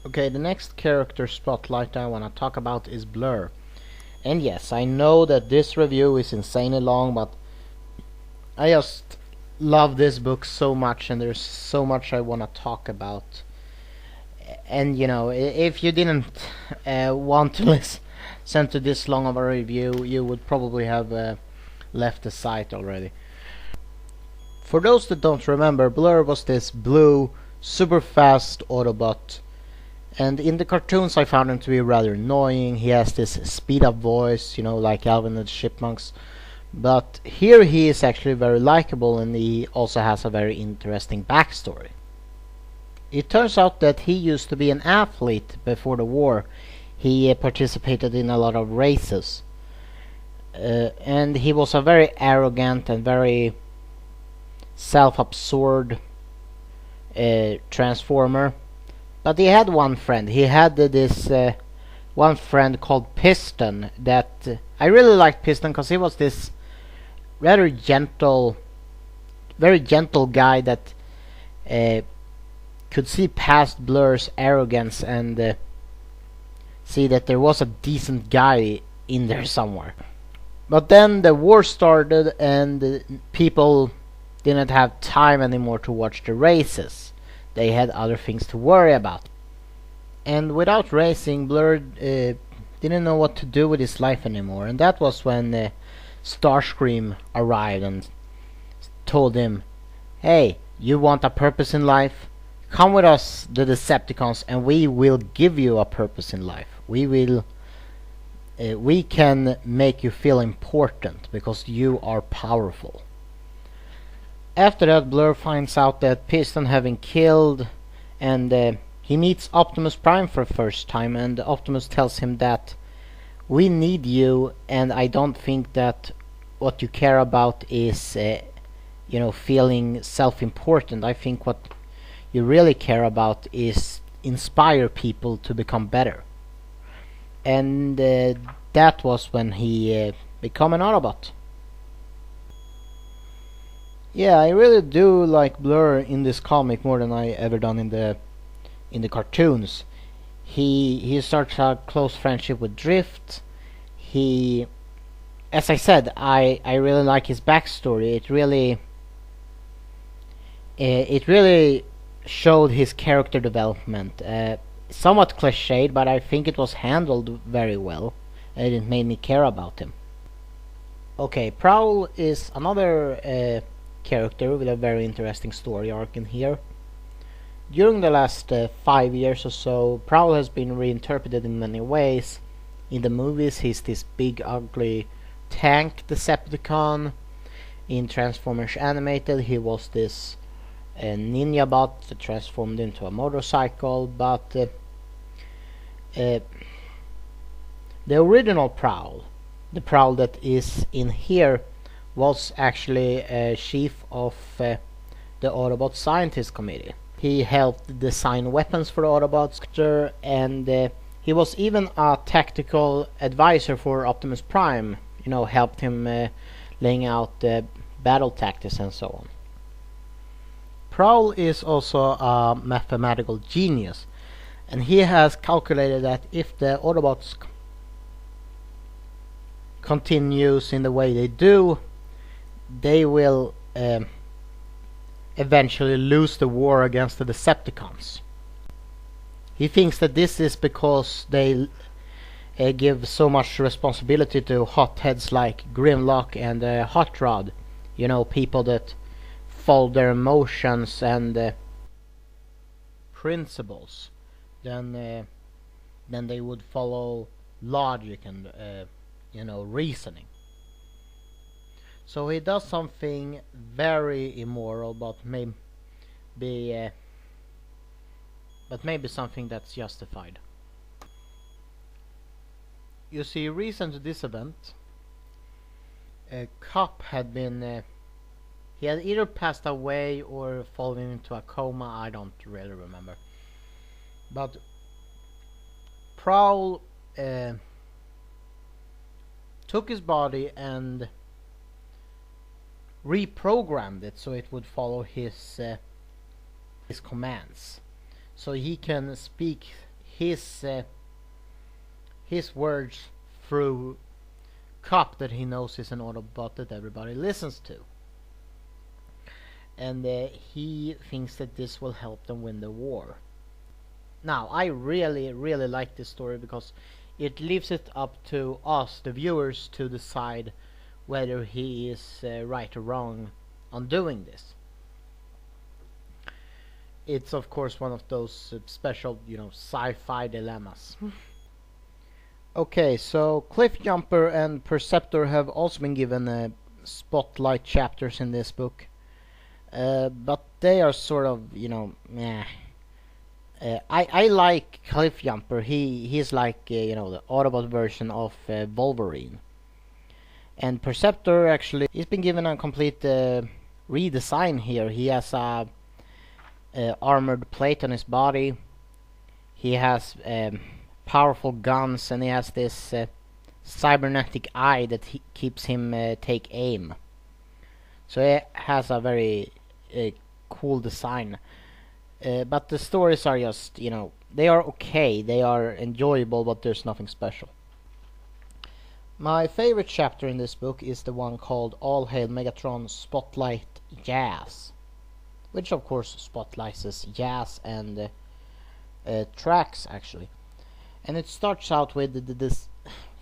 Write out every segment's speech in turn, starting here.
Okay, the next character spotlight I want to talk about is Blur. And yes, I know that this review is insanely long, but I just love this book so much, and there's so much I want to talk about. And you know, if you didn't want to listen to this long of a review, you would probably have left the site already. For those that don't remember, Blur was this blue, super fast Autobot. And in the cartoons I found him to be rather annoying. He has this speed up voice, you know, like Alvin and the Chipmunks. But here he is actually very likable, and he also has a very interesting backstory. It turns out that he used to be an athlete before the war. He participated in a lot of races. And he was a very arrogant and very self-absorbed transformer. But he had one friend. He had this one friend called Piston. That I really liked Piston because he was this rather gentle, very gentle guy that could see past Blur's arrogance and see that there was a decent guy in there somewhere. But then the war started, and people didn't have time anymore to watch the races. They had other things to worry about. And without racing, Blur didn't know what to do with his life anymore. And that was when Starscream arrived and told him, "Hey, you want a purpose in life? Come with us, the Decepticons, and we will give you a purpose in life. We can make you feel important because you are powerful." After that, Blur finds out that Piston having killed, and he meets Optimus Prime for the first time, and Optimus tells him that we need you, and I don't think that what you care about is, feeling self-important. I think what you really care about is inspire people to become better. And that was when he became an Autobot. Yeah, I really do like Blur in this comic more than I ever done in the cartoons. He starts a close friendship with Drift. As I said, I really like his backstory. It really showed his character development. Somewhat cliched, but I think it was handled very well, and it made me care about him. Okay, Prowl is another character with a very interesting story arc in here. During the last 5 years or so, Prowl has been reinterpreted in many ways. In the movies, he's this big, ugly tank Decepticon. In Transformers Animated, he was this ninja bot that transformed into a motorcycle. But the original Prowl, the Prowl that is in here, was actually a chief of the Autobot Scientist Committee. He helped design weapons for the Autobots, and he was even a tactical advisor for Optimus Prime. You know, helped him laying out the battle tactics and so on. Prowl is also a mathematical genius, and he has calculated that if the Autobots continues in the way they do, they will eventually lose the war against the Decepticons. He thinks that this is because they give so much responsibility to hotheads like Grimlock and Hot Rod. You know, people that follow their emotions and principles than they would follow logic and reasoning. So he does something very immoral, but maybe something that's justified. You see, recent to this event, a cop had been he had either passed away or fallen into a coma. I don't really remember. But Prowl took his body and reprogrammed it so it would follow his commands, so he can speak his words through Cop that he knows is an Autobot that everybody listens to. And he thinks that this will help them win the war. Now, I really like this story because it leaves it up to us, the viewers, to decide whether he is right or wrong on doing this. It's of course one of those special, sci-fi dilemmas. Okay, so Cliffjumper and Perceptor have also been given spotlight chapters in this book. But they are sort of, meh. I like Cliffjumper. He's like, the Autobot version of Wolverine. And Perceptor, actually, he's been given a complete redesign here. He has a armored plate on his body. He has powerful guns, and he has this cybernetic eye that keeps him take aim. So it has a very cool design. But the stories are just, they are okay, they are enjoyable, but there's nothing special. My favorite chapter in this book is the one called All Hail Megatron Spotlight Yaz, which of course spotlights Yaz and Trax, actually. And it starts out with the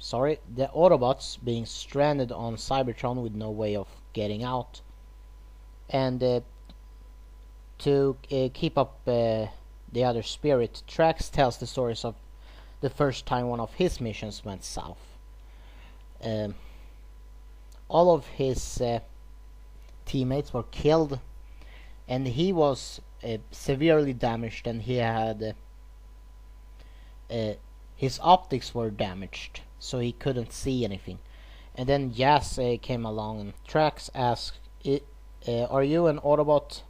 Autobots being stranded on Cybertron with no way of getting out. And to keep up the other spirit, Trax tells the stories of the first time one of his missions went south. All of his teammates were killed, and he was severely damaged, and he had his optics were damaged, so he couldn't see anything. And then Yaz came along, and Trax asked, "Are you an Autobot?"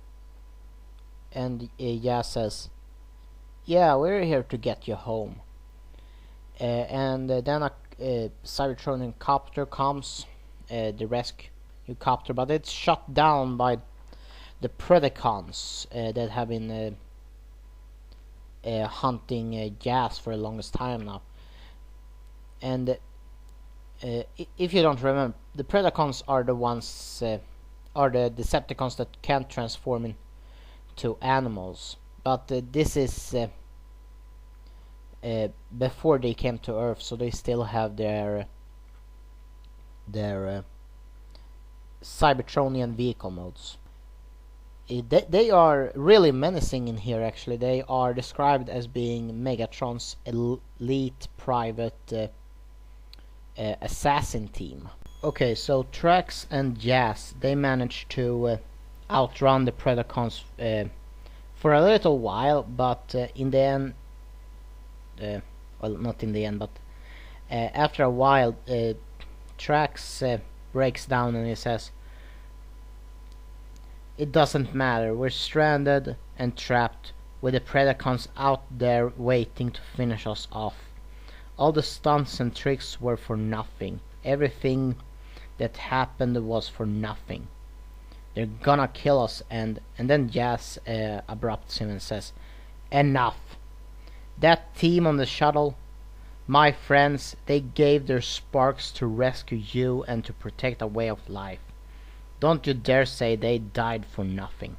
And Yaz says, "Yeah, we're here to get you home." And then a Cybertronian copter comes, the rescue copter, but it's shot down by the Predacons that have been hunting Yaz for the longest time now. And if you don't remember, the Predacons are the ones, are the Decepticons that can't transform into animals. But this is before they came to Earth, so they still have their Cybertronian vehicle modes. They are really menacing in here, actually. They are described as being Megatron's elite private assassin team. Okay, so Trax and Yaz, they managed to outrun the Predacons for a little while, but in the end, well, not in the end, but after a while, Trax breaks down and he says, "It doesn't matter, we're stranded and trapped with the Predacons out there waiting to finish us off. All the stunts and tricks were for nothing. Everything that happened was for nothing. They're gonna kill us." And then Yaz abrupts him and says, "Enough. That team on the shuttle, my friends, they gave their sparks to rescue you and to protect a way of life. Don't you dare say they died for nothing.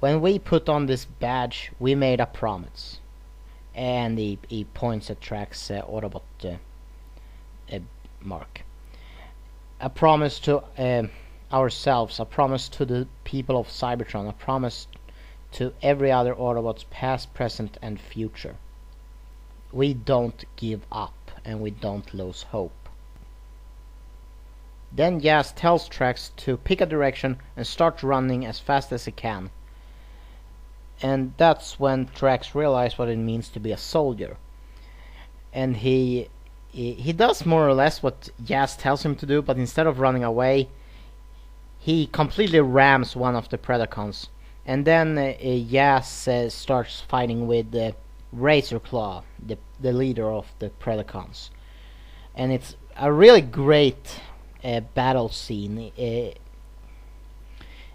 When we put on this badge, we made a promise." And he points at Trax Autobot mark. "A promise to ourselves, a promise to the people of Cybertron, a promise to every other Autobots, past, present, and future. We don't give up, and we don't lose hope." Then Yaz tells Trax to pick a direction and start running as fast as he can. And that's when Trax realizes what it means to be a soldier. And he does more or less what Yaz tells him to do, but instead of running away, he completely rams one of the Predacons. And then Yaz starts fighting with Razorclaw, the leader of the Predacons. And it's a really great battle scene.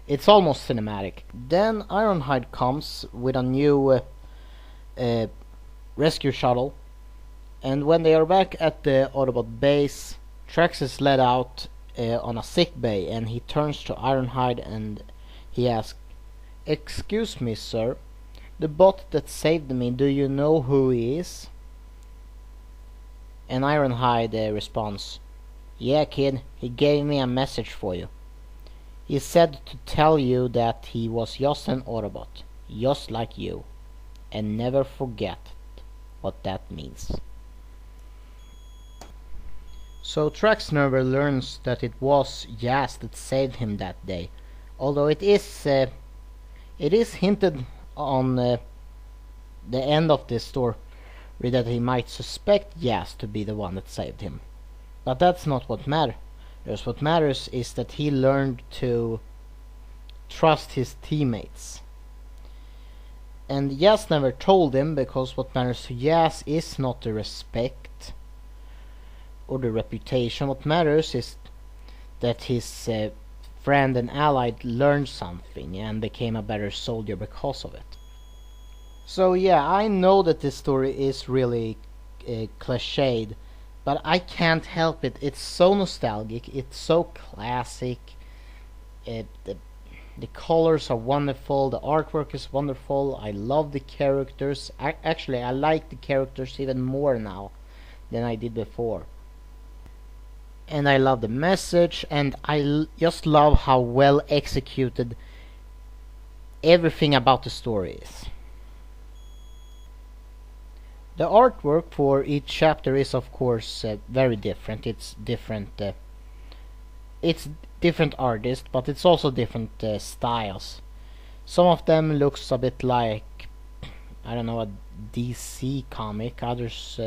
It's almost cinematic. Then Ironhide comes with a new uh, rescue shuttle, and when they are back at the Autobot base, Trax is let out on a sick bay, and he turns to Ironhide and he asks, "Excuse me, sir, the bot that saved me, do you know who he is?" And Ironhide responds, "Yeah, kid, he gave me a message for you. He said to tell you that he was just an Autobot, just like you, and never forget what that means." So Trax never learns that it was Yaz that saved him that day, although it is hinted on the end of this story that he might suspect Yaz to be the one that saved him. But that's not what matters. What matters is that he learned to trust his teammates. And Yaz never told him, because what matters to Yaz is not the respect or the reputation. What matters is that his friend and ally learned something and became a better soldier because of it. So yeah, I know that this story is really cliched, but I can't help it. It's so nostalgic, it's so classic. The colors are wonderful, the artwork is wonderful, I love the characters. Actually, I like the characters even more now than I did before. And I love the message, and I just love how well executed everything about the story is. The artwork for each chapter is of course very different. It's different artists, but it's also different styles. Some of them looks a bit like, I don't know, a DC comic. Others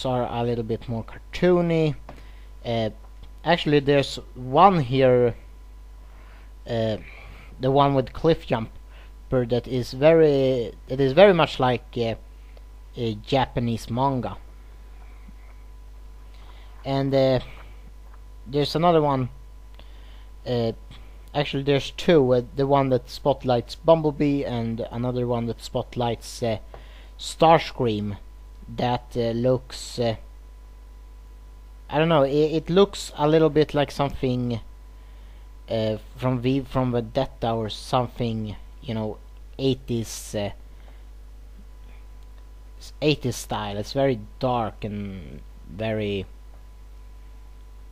are a little bit more cartoony. Actually, there's one here, the one with Cliff Jumper, that is very much like a Japanese manga. And there's another one. Actually, there's two. The one that spotlights Bumblebee, and another one that spotlights Starscream. That looks, I don't know. It looks a little bit like something from Vendetta or something. 80s 80s style. It's very dark and very.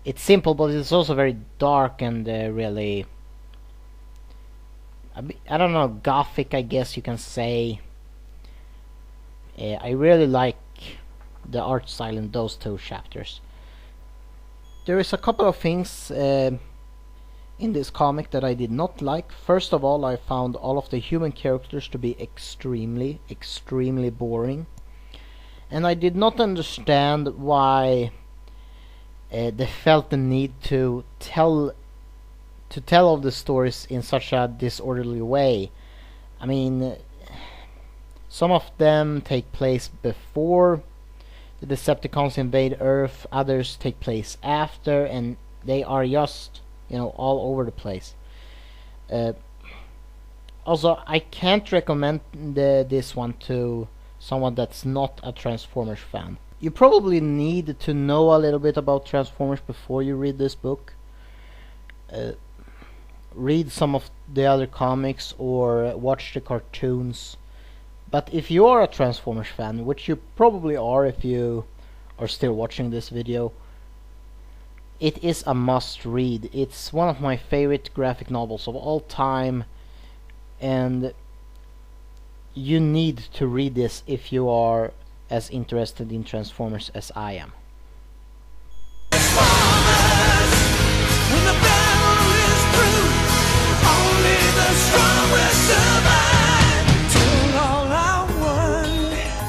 It's simple, but it's also very dark and really. I don't know, gothic, I guess you can say. I really like the art style in those two chapters. There is a couple of things in this comic that I did not like. First of all, I found all of the human characters to be extremely boring, and I did not understand why they felt the need to tell all the stories in such a disorderly way. I mean, some of them take place before the Decepticons invade Earth, others take place after, and they are just, all over the place. Also, I can't recommend this one to someone that's not a Transformers fan. You probably need to know a little bit about Transformers before you read this book. Read some of the other comics or watch the cartoons. But if you are a Transformers fan, which you probably are if you are still watching this video, it is a must read. It's one of my favorite graphic novels of all time, and you need to read this if you are as interested in Transformers as I am.